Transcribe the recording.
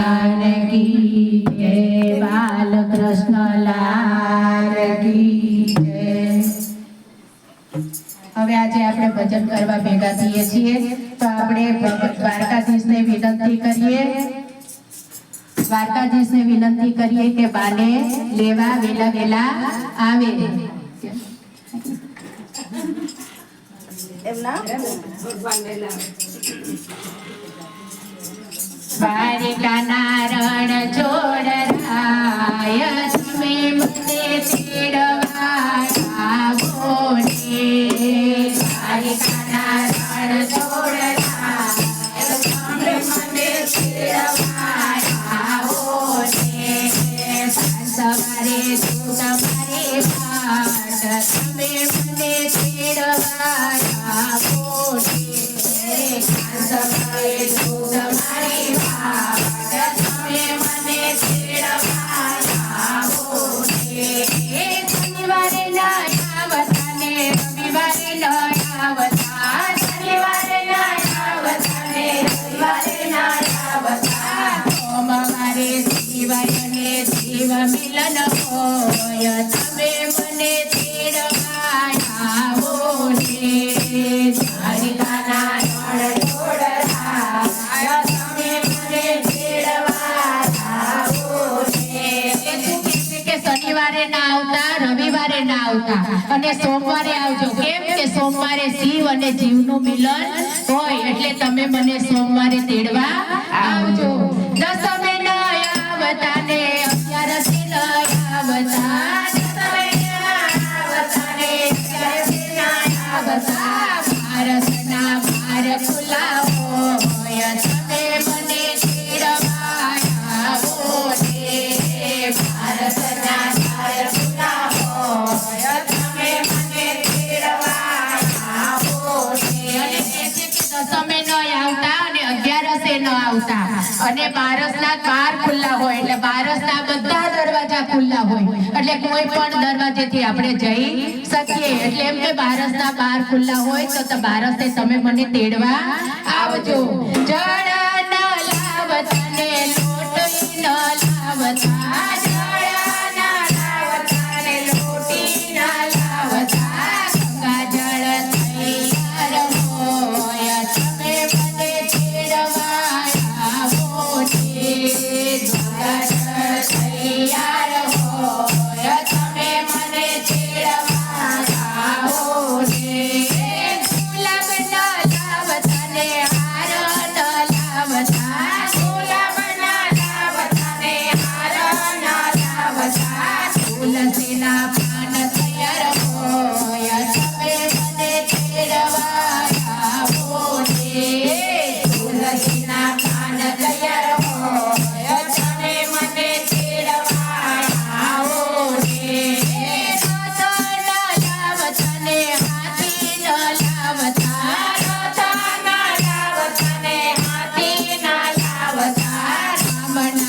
લાલ કી જય, બાલકૃષ્ણ લાલ કી જય. હવે આજે આપણે ભજન કરવા ભેગા થઈએ છીએ તો આપણે દ્વારકાધીશને વિનંતી કરીએ કે બાને લેવા વેલા આવે. દ્વારિકાના રણ છોડરાય તમે મને તેડવા આવો ને. દ્વારિકાના રણ છોડરાય તમે મને તેડવા આવો ને. સવારે તમારે પાટ તમે મને તેડવા આવો ને. સવારે તમારે શનિવારે ના આવતા ને રવિવારે ના આવતા. શનિવારે ના આવતા ને રવિવારે ના આવતા. સોમવારે શિવાય ને શિવ મિલન હોય તમે મને તેડવા આવો ને. દ્વારિકાના રણ છોડરાય તમે મને તેડવા આવો ને. શનિવારે ના આવતા, રવિવારે ના આવતા અને સોમવારે આવજો. કેમ કે સોમવારે શિવ અને જીવનું મિલન હોય એટલે તમે મને સોમવારે તેડવા આવજો. દસમે ન આવતા ને 11સે ન આવતા. દસમે ન આવતા ને 11સે ન આવતા. ભારતના બાર ખુલ્લા હોય તમે મને તેડવા આવો ને. ભારતના બાર ખુલ્લા હોય તમે મને તેડવા આવો ને. અને કહે છે કે દસમે ન આવતા અને 11સે ન આવતા અને બારસના 12 ખુલ્લા હોય એટલે બારસના બધા દરવાજા ખુલ્લા હોય એટલે કોઈ પણ દરવાજેથી આપણે જઈ શકીએ. એટલે એમ કે બારસના 12 ખુલ્લા હોય તો બારસે તમે મને તેડવા આવજો. જળ ન લાવતા ને લોટી ન લાવતા. જળ ન લાવતા ને લોટી ન લાવતા. ગંગા જળ તૈયાર હોય તમે મને તેડવા આવો ને. ગંગા જળ તૈયાર હોય તમે મને તેડવા આવો ને. ગુલાબ ન લાવતા ને હાર ન લાવતા. ગુલાબ ન લાવતા ને હાર ન લાવતા. તુલસીના પાન તૈયાર હોય તમે મને તેડવા આવો ને. તુલસીના પાન તૈયાર હોય તમે મને તેડવા આવો ને. રથ ન લાવતા ને હાથી ન લાવતા. રથ ન લાવતા ને હાથી ન લાવતા. રામના